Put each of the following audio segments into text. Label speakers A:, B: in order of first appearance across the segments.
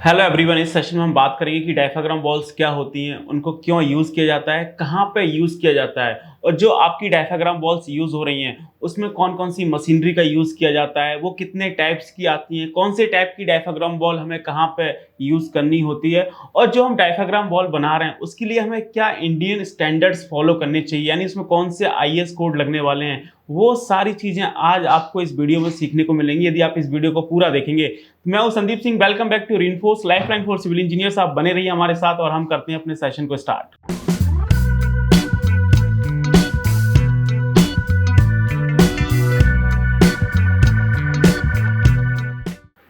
A: Hello everyone, इस session में हम बात करेंगे कि डायफ्राम वॉल्स क्या होती हैं, उनको क्यों यूज़ किया जाता है, कहाँ पे यूज़ किया जाता है और जो आपकी डायफ्राम वॉल्स यूज़ हो रही हैं उसमें कौन-कौन सी मशीनरी का यूज़ किया जाता है, वो कितने टाइप्स की आती हैं, कौन से टाइप की डायफ्राम वॉल हमें कहाँ पे यूज़ करनी होती है और जो हम डायफ्राम वॉल बना रहे हैं उसके लिए हमें क्या इंडियन स्टैंडर्ड्स फॉलो करने चाहिए, यानी उसमें कौन से आईएस कोड लगने वाले हैं। वो सारी चीज़ें आज आपको इस वीडियो में सीखने को मिलेंगी यदि आप इस वीडियो को पूरा देखेंगे। मैं हूं Sandeep Singh, welcome back to Reinforce Lifeline for civil engineers. आप बने रहिए हमारे साथ और हम करते हैं अपने सेशन को स्टार्ट।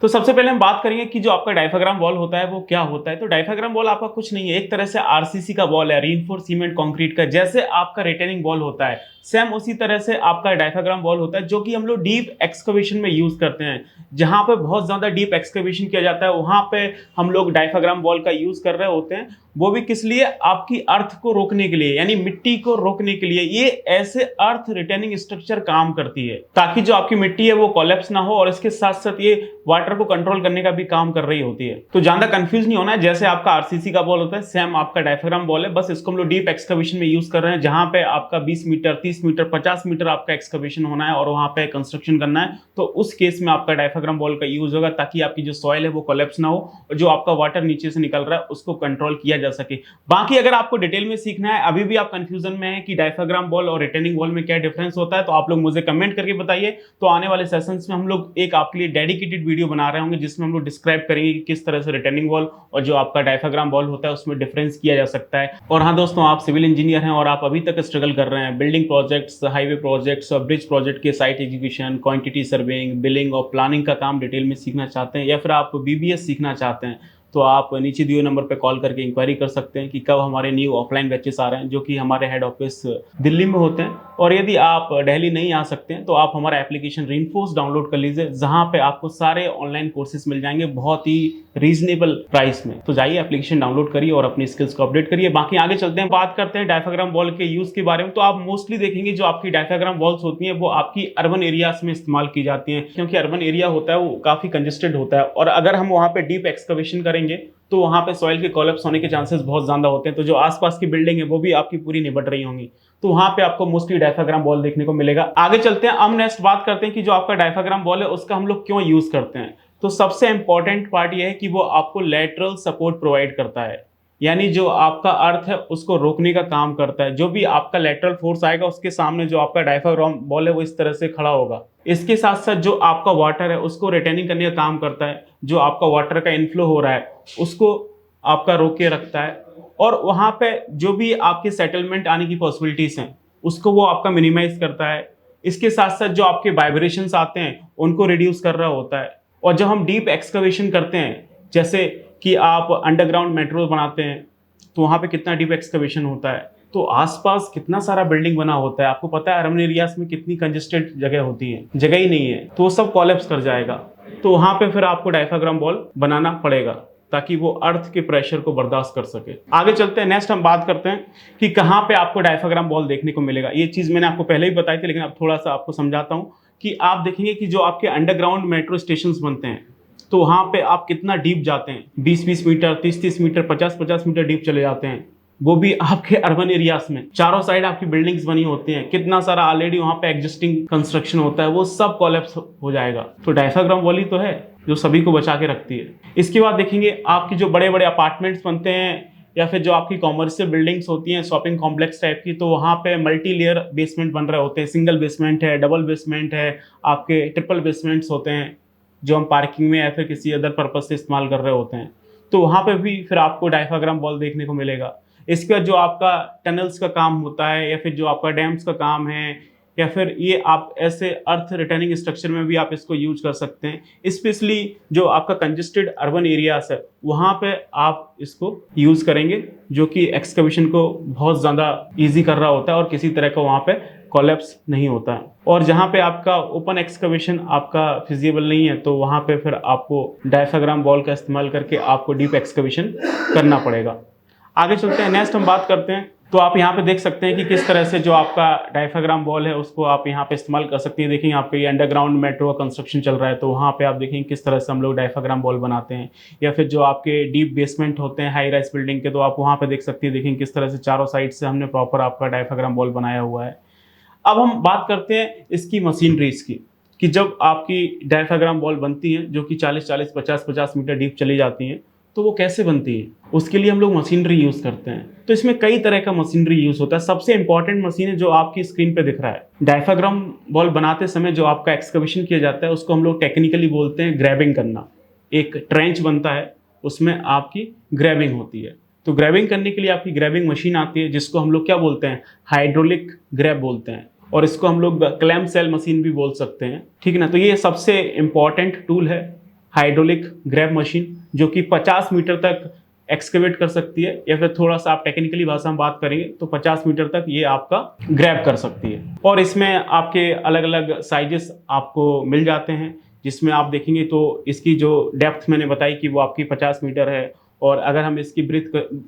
A: तो सबसे पहले हम बात करेंगे कि जो आपका डायफ्राम वॉल होता है वो क्या होता है। तो डायफ्राम वॉल आपका कुछ नहीं है, एक तरह से आरसीसी का वॉल है, रीइंफोर्स्ड सीमेंट कंक्रीट का। जैसे आपका रिटेनिंग वॉल होता है सेम उसी तरह से आपका डायफ्राम वॉल होता है, जो कि हम लोग डीप एक्सकवेशन में यूज करते हैं। जहां पे बहुत ज्यादा डीप एक्सकवेशन किया जाता है वहां पे हम लोग डायफ्राम वॉल का यूज कर रहे होते हैं। वो भी किस लिए? आपकी अर्थ को रोकने के लिए, यानी मिट्टी को रोकने के लिए। ये ऐसे अर्थ रिटेनिंग स्ट्रक्चर काम करती है ताकि जो आपकी मिट्टी है वो कोलैप्स ना हो, और इसके साथ साथ ये वाटर को कंट्रोल करने का भी काम कर रही होती है। तो ज्यादा कंफ्यूज नहीं होना है, जैसे आपका आरसीसी का वॉल होता है सेम आपका डायफ्राम वॉल है, बस इसको हम लोग डीप एक्सकवेशन में यूज कर रहे हैं, जहां पे आपका 20 मीटर 30 मीटर 50 मीटर आपका एक्सकवेशन होना है और वहां पे कंस्ट्रक्शन करना है। तो उस केस में आपका डायफ्राम वॉल का यूज होगा ताकि आपकी जो सॉइल है वो कोलैप्स ना हो और जो आपका वाटर नीचे से निकल रहा है उसको कंट्रोल किया जा सके। बाकी अगर आपको डिटेल में सीखना है, अभी भी आप कंफ्यूजन में है कि डायफ्राम वॉल और रिटेनिंग वॉल में क्या डिफरेंस होता है, तो आप लोग मुझे कमेंट करके बताइए। तो आने वाले सेशंस में हम लोग एक आपके लिए डेडिकेटेड वीडियो बना रहे होंगे जिसमें हम लोग डिस्क्राइब करेंगे कि किस तरह से रिटेनिंग वॉल और जो आपका डायफ्राम वॉल होता है उसमें डिफरेंस किया जा सकता है। और हाँ दोस्तों, आप सिविल इंजीनियर हैं और आप अभी तक स्ट्रगल कर रहे हैं बिल्डिंग प्रोजेक्ट्स, हाईवे प्रोजेक्ट्स और ब्रिज प्रोजेक्ट के site execution, quantity surveying, billing और प्लानिंग का काम डिटेल में सीखना चाहते हैं, या फिर आप बीबीएस सीखना चाहते हैं, तो आप नीचे दिए नंबर पर कॉल करके इंक्वायरी कर सकते हैं कि कब हमारे न्यू ऑफलाइन बैचेस आ रहे हैं, जो कि हमारे हेड ऑफिस दिल्ली में होते हैं। और यदि आप दिल्ली नहीं आ सकते हैं तो आप हमारा एप्लीकेशन रेनफोर्स डाउनलोड कर लीजिए, जहां पे आपको सारे ऑनलाइन कोर्सेज मिल जाएंगे बहुत ही रीजनेबल प्राइस में। तो जाइए एप्लीकेशन डाउनलोड करिए और अपनी स्किल्स को अपडेट करिए। बाकी आगे चलते हैं, बात करते हैं डायफ्राम वॉल के यूज के बारे में। तो आप मोस्टली देखेंगे जो आपकी डायफ्राम वॉल्स होती हैं वो आपकी अर्बन एरियाज में इस्तेमाल की जाती हैं, क्योंकि अर्बन एरिया होता है वो काफी कंजेस्टेड होता है, और अगर हम वहां पे डीप एक्सकवेशन करेंगे तो वहां पे सॉइल के कोलैप्स होने के चांसेस बहुत ज्यादा होते हैं। तो जो आसपास की बिल्डिंग है वो भी आपकी पूरी निबट रही होंगी, तो वहां पे आपको मोस्टली डायफ्राम वॉल देखने को मिलेगा। आगे चलते हैं, अब नेक्स्ट बात करते हैं कि जो आपका डायफ्राम वॉल है उसका हम लोग क्यों यूज करते हैं। तो सबसे इंपॉर्टेंट पार्ट ये है कि वो आपको लैटरल सपोर्ट प्रोवाइड करता है, यानी जो आपका अर्थ है उसको रोकने का काम करता है। जो भी आपका लैटरल फोर्स आएगा उसके सामने जो आपका डायफ्राम वॉल है वो इस तरह से खड़ा होगा। इसके साथ साथ जो आपका वाटर है उसको रिटेनिंग करने का काम करता है, जो आपका वाटर का इनफ्लो हो रहा है उसको आपका रोक के रखता है, और वहां पे जो भी आपके सेटलमेंट आने की पॉसिबिलिटीज हैं उसको वो आपका मिनिमाइज करता है। इसके साथ साथ जो आपके वाइब्रेशंस आते हैं उनको रिड्यूस कर रहा होता है। और जब हम डीप एक्सकवेशन करते हैं, जैसे कि आप अंडरग्राउंड मेट्रो बनाते हैं, तो वहां पे कितना डीप एक्सकवेशन होता है, तो आसपास कितना सारा बिल्डिंग बना होता है। आपको पता है अर्बन एरियाज में कितनी कंजेस्टेड जगह होती है, जगह ही नहीं है, तो वो सब कोलैप्स कर जाएगा। तो वहां पे फिर आपको डायफ्राम वॉल बनाना पड़ेगा ताकि वो अर्थ के प्रेशर को बर्दाश्त कर सके। आगे चलते हैं, नेक्स्ट हम बात करते हैं कि कहाँ पे आपको डायफ्राम वॉल देखने को मिलेगा। ये चीज मैंने आपको पहले ही बताई थी, लेकिन अब थोड़ा सा आपको समझाता हूँ कि आप देखेंगे कि जो आपके अंडरग्राउंड मेट्रो स्टेशन बनते हैं तो वहां पे आप कितना डीप जाते हैं, 20-20 मीटर 30-30 मीटर 50-50 मीटर डीप चले जाते हैं, वो भी आपके अर्बन एरियाज में। चारों साइड आपकी बिल्डिंग्स बनी होती हैं, कितना सारा ऑलरेडी वहां पे एग्जिस्टिंग कंस्ट्रक्शन होता है, वो सब कोलैप्स हो जाएगा। तो डायफ्राम वॉल ही तो है जो सभी को बचा के रखती है। इसके बाद देखेंगे आपकी जो बड़े बड़े अपार्टमेंट्स बनते हैं या फिर जो आपकी कॉमर्शियल बिल्डिंग्स होती हैं शॉपिंग कॉम्प्लेक्स टाइप की, तो वहाँ पे मल्टी लेयर बेसमेंट बन रहे होते हैं। सिंगल बेसमेंट है, डबल बेसमेंट है, आपके ट्रिपल बेसमेंट्स होते हैं जो हम पार्किंग में या फिर किसी अदर पर्पज से इस्तेमाल कर रहे होते हैं। तो वहाँ पे भी फिर आपको डायफ्राम वॉल देखने को मिलेगा। इसके बाद जो आपका टनल्स का काम होता है या फिर जो आपका डैम्स का काम है, या फिर ये आप ऐसे अर्थ रिटर्निंग स्ट्रक्चर में भी आप इसको यूज कर सकते हैं। स्पेशली जो आपका कंजेस्टेड अर्बन एरियाज है वहाँ पे आप इसको यूज करेंगे, जो कि एक्सकवेशन को बहुत ज़्यादा ईजी कर रहा होता है और किसी तरह का वहाँ पे कोलैप्स नहीं होता है। और जहाँ पे आपका ओपन एक्सकवेशन आपका फिजिबल नहीं है तो वहाँ पे फिर आपको डायफ्राम वॉल का इस्तेमाल करके आपको डीप एक्सकवेशन करना पड़ेगा। आगे चलते हैं, नेक्स्ट हम बात करते हैं तो आप यहाँ पे देख सकते हैं कि किस तरह से जो आपका डायफ्राम वॉल है उसको आप यहाँ पे इस्तेमाल कर सकते हैं। देखिए यहाँ पे अंडरग्राउंड मेट्रो का कंस्ट्रक्शन चल रहा है, तो वहाँ पे आप देखेंगे किस तरह से हम लोग डायफ्राम वॉल बनाते हैं। या फिर जो आपके डीप बेसमेंट होते हैं हाई राइज बिल्डिंग के, तो आप वहाँ पे देख सकते हैं, देखेंगे किस तरह से चारों साइड से हमने प्रॉपर आपका डायफ्राम वॉल बनाया हुआ है। अब हम बात करते हैं इसकी मशीनरीज की, कि जब आपकी डायफ्राम वॉल बनती है जो कि 40-40, 50-50 मीटर डीप चली जाती हैं, तो वो कैसे बनती है, उसके लिए हम लोग मशीनरी यूज करते हैं। तो इसमें कई तरह का मशीनरी यूज होता है। सबसे इंपॉर्टेंट मशीन है जो आपकी स्क्रीन पे दिख रहा है। डायफ्राम वॉल बनाते समय जो आपका एक्सकवेशन किया जाता है उसको हम लोग टेक्निकली बोलते हैं ग्रैबिंग करना। एक ट्रेंच बनता है, उसमें आपकी ग्रैबिंग होती है। तो ग्रैबिंग करने के लिए आपकी ग्रैबिंग मशीन आती है, जिसको हम लोग क्या बोलते हैं, हाइड्रोलिक ग्रैब बोलते हैं, और इसको हम लोग क्लैम सेल मशीन भी बोल सकते हैं, ठीक है ना। तो ये सबसे इंपॉर्टेंट टूल है हाइड्रोलिक ग्रैब मशीन, जो कि 50 मीटर तक एक्सकेवेट कर सकती है, या फिर थोड़ा सा आप टेक्निकली भाषा में बात करेंगे तो 50 मीटर तक ये आपका ग्रैब कर सकती है। और इसमें आपके अलग अलग साइजेस आपको मिल जाते हैं, जिसमें आप देखेंगे तो इसकी जो डेप्थ मैंने बताई कि वो आपकी 50 मीटर है, और अगर हम इसकी ब्रीथ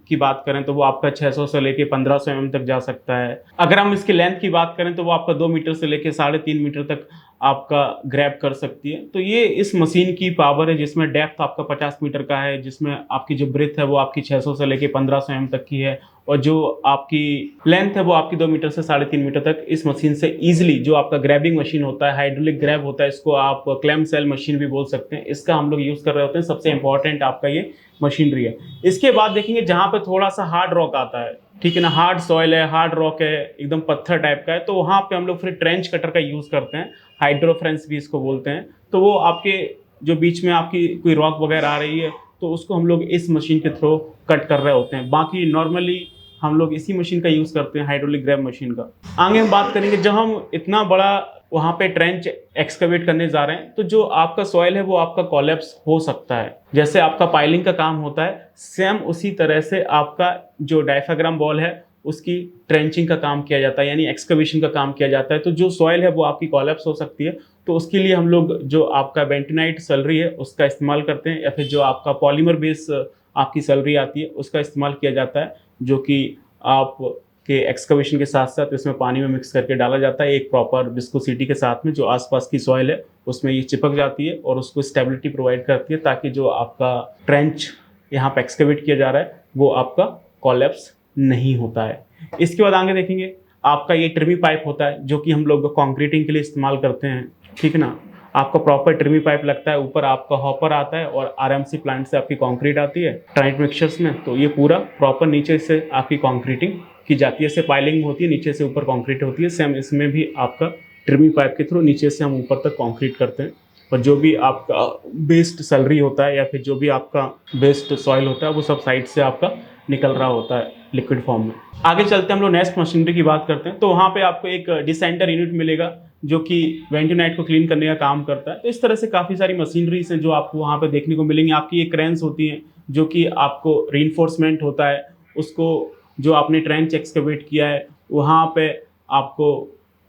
A: की बात करें तो वो आपका 600 से लेके 1500 mm तक जा सकता है। अगर हम इसकी लेंथ की बात करें तो वो आपका 2 मीटर से लेके 3.5 मीटर तक आपका ग्रैब कर सकती है। तो ये इस मशीन की पावर है, जिसमें डेप्थ आपका 50 मीटर का है, जिसमें आपकी जो ब्रीथ है वो आपकी 600 से लेके 1500 mm तक की है, और जो आपकी लेंथ है वो आपकी 2 मीटर से 3.5 मीटर तक। इस मशीन से इजीली जो आपका ग्रैबिंग मशीन होता है, हाइड्रोलिक ग्रैब होता है, इसको आप क्लैम सेल मशीन भी बोल सकते हैं, इसका हम लोग यूज कर रहे होते हैं। सबसे इंपॉर्टेंट आपका ये मशीनरी है। इसके बाद देखेंगे जहां पे थोड़ा सा हार्ड रॉक आता है, ठीक है ना, हार्ड सॉइल है, हार्ड रॉक है, एकदम पत्थर टाइप का है, तो वहां पे हम लोग फिर ट्रेंच कटर का यूज करते हैं, हाइड्रोफ्रेंस भी इसको बोलते हैं। तो वो आपके जो बीच में आपकी कोई रॉक वगैरह आ रही है तो उसको हम लोग इस मशीन के थ्रू कट कर रहे होते हैं। बाकी नॉर्मली हम लोग इसी मशीन का यूज करते हैं, हाइड्रोलिक ग्रैब मशीन का। आगे हम बात करेंगे, जब हम इतना बड़ा वहां पे ट्रेंच एक्सकवेट करने जा रहे हैं तो जो आपका सॉइल है वो आपका कोलैप्स हो सकता है। जैसे आपका पाइलिंग का काम होता है, सेम उसी तरह से आपका जो डायफ्राम वॉल है उसकी ट्रेंचिंग का काम किया जाता है, यानी एक्सकवेशन का काम किया जाता है। तो जो सॉइल है वो आपकी कोलैप्स हो सकती है, तो उसके लिए हम लोग जो आपका बेंटोनाइट सलरी है उसका इस्तेमाल करते हैं, या फिर जो आपका पॉलीमर बेस आपकी सलरी आती है उसका इस्तेमाल किया जाता है, जो कि आप के एक्सकवेशन के साथ साथ इसमें पानी में मिक्स करके डाला जाता है एक प्रॉपर विस्कोसिटी के साथ में, जो आसपास की सॉइल है उसमें ये चिपक जाती है और उसको स्टेबिलिटी प्रोवाइड करती है, ताकि जो आपका ट्रेंच यहाँ पे एक्सकवेट किया जा रहा है वो आपका कोलैप्स नहीं होता है। इसके बाद आगे देखेंगे आपका ये ट्रिमी पाइप होता है, जो कि हम लोग कॉन्क्रीटिंग के लिए इस्तेमाल करते हैं, ठीक है ना। आपका प्रॉपर ट्रिमी पाइप लगता है, ऊपर आपका हॉपर आता है और आरएमसी प्लांट से आपकी कंक्रीट आती है ट्राइट मिक्सचर्स में। तो ये पूरा प्रॉपर नीचे से आपकी कंक्रीटिंग की जाती है, इससे पाइलिंग होती है, नीचे से ऊपर कंक्रीट होती है। सेम इसमें भी आपका ट्रिमी पाइप के थ्रू नीचे से हम ऊपर तक कंक्रीट करते हैं, और जो भी आपका बेस्ड सैलरी होता है या फिर जो भी आपका बेस्ड सॉइल होता है वो सब साइड से आपका निकल रहा होता है लिक्विड फॉर्म में। आगे चलते हैं, हम लोग नेक्स्ट मशीनरी की बात करते हैं। तो वहाँ पे आपको एक डिसेंटर यूनिट मिलेगा जो कि वेंटिनाइट को क्लीन करने का काम करता है। तो इस तरह से काफ़ी सारी मशीनरीज हैं जो आपको वहाँ पे देखने को मिलेंगी। आपकी ये क्रेन्स होती हैं जो कि आपको रीइंफोर्समेंट होता है, उसको जो आपने ट्रेंच एक्सकवेट किया है वहाँ पे आपको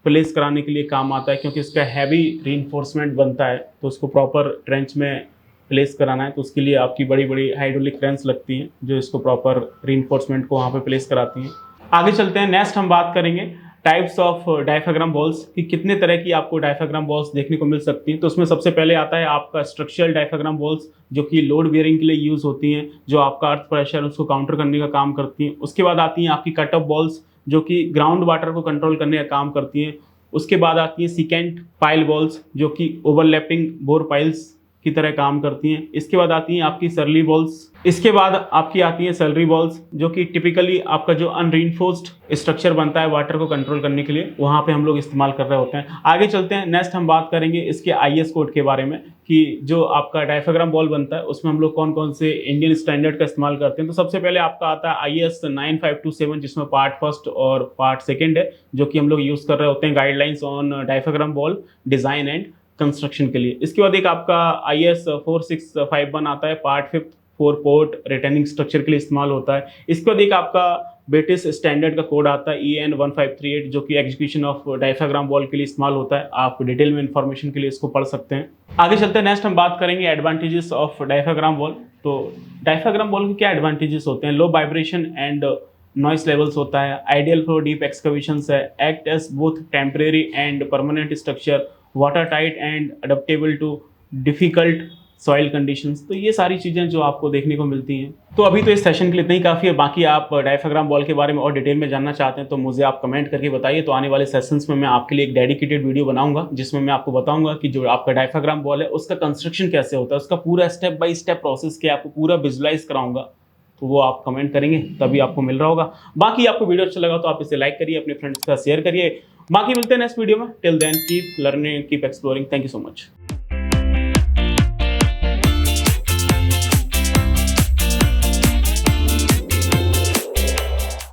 A: प्लेस कराने के लिए काम आता है, क्योंकि इसका हैवी रीइंफोर्समेंट बनता है, तो उसको प्रॉपर ट्रेंच में प्लेस कराना है, तो उसके लिए आपकी बड़ी बड़ी हाइड्रोलिक क्रेन्स लगती हैं जो इसको प्रॉपर रीइंफोर्समेंट को वहाँ पे प्लेस कराती हैं। आगे चलते हैं, नेक्स्ट हम बात करेंगे टाइप्स ऑफ डायफ्राम वॉल्स कि कितने तरह की आपको डायफ्राम वॉल्स देखने को मिल सकती हैं। तो उसमें सबसे पहले आता है आपका स्ट्रक्चरल डायफ्राम वॉल्स, जो कि लोड बेयरिंग के लिए यूज होती हैं, जो आपका अर्थ प्रेशर उसको काउंटर करने का काम करती हैं। उसके बाद आती हैं आपकी कट ऑफ वॉल्स, जो कि ग्राउंड वाटर को कंट्रोल करने का काम करती हैं। उसके बाद आती है सिकेंट पाइल वॉल्स, जो कि ओवरलैपिंग बोर पाइल्स की तरह काम करती हैं। इसके बाद आती हैं आपकी सरली वॉल्स। इसके बाद आपकी आती हैं सैलरी वॉल्स, जो कि टिपिकली आपका जो अनरीइंफोर्स्ड स्ट्रक्चर बनता है वाटर को कंट्रोल करने के लिए, वहाँ पे हम लोग इस्तेमाल कर रहे होते हैं। आगे चलते हैं, नेक्स्ट हम बात करेंगे इसके आईएस कोड के बारे में कि जो आपका डायफ्राम वॉल बनता है उसमें हम लोग कौन कौन से इंडियन स्टैंडर्ड का इस्तेमाल करते हैं। तो सबसे पहले आपका आता है IS 9527, जिसमें पार्ट फर्स्ट और पार्ट सेकेंड है, जो कि हम लोग यूज़ कर रहे होते हैं guidelines on diaphragm wall design and construction के लिए। इसके बाद एक आपका IS 4651 आता है, part fifth 4 port returning structure के लिए इस्तेमाल होता है। इसके बाद एक आपका ब्रिटिश स्टैंडर्ड का कोड आता है EN 1538, जो कि एग्जीक्यूशन ऑफ डायफ्राम वॉल के लिए इस्तेमाल होता है। आप डिटेल में इंफॉर्मेशन के लिए इसको पढ़ सकते हैं। आगे चलते हैं, नेक्स्ट हम बात करेंगे एडवांटेजेस ऑफ डायफ्राम वॉल। तो डायफ्राम वॉल के क्या एडवांटेजेस होते हैं? Low vibration and noise levels होता है, आइडियल फॉर डीप एक्सकवेशंस है, act as both temporary and permanent structure, water tight and adaptable to difficult soil conditions. तो ये सारी चीज़ें जो आपको देखने को मिलती हैं। तो अभी तो इस सेशन के लिए इतना ही काफ़ी है। बाकी आप डायफ्राम वॉल के बारे में और डिटेल में जानना चाहते हैं तो मुझे आप कमेंट करके बताइए। तो आने वाले सेशंस में मैं आपके लिए एक डेडिकेटेड वीडियो बनाऊंगा जिसमें मैं आपको बताऊंगा कि जो आपका डायफ्राम वॉल है उसका कंस्ट्रक्शन कैसे होता है, उसका पूरा स्टेप बाय स्टेप प्रोसेस क्या आपको पूरा विजुलाइज कराऊंगा। तो वो आप कमेंट करेंगे तभी आपको मिल रहा होगा। बाकी आपको वीडियो अच्छा लगा तो आप इसे लाइक करिए, अपने फ्रेंड्स के साथ शेयर करिए। बाकी मिलते हैं नेक्स्ट वीडियो में। Till then keep learning, keep exploring. Thank you so much.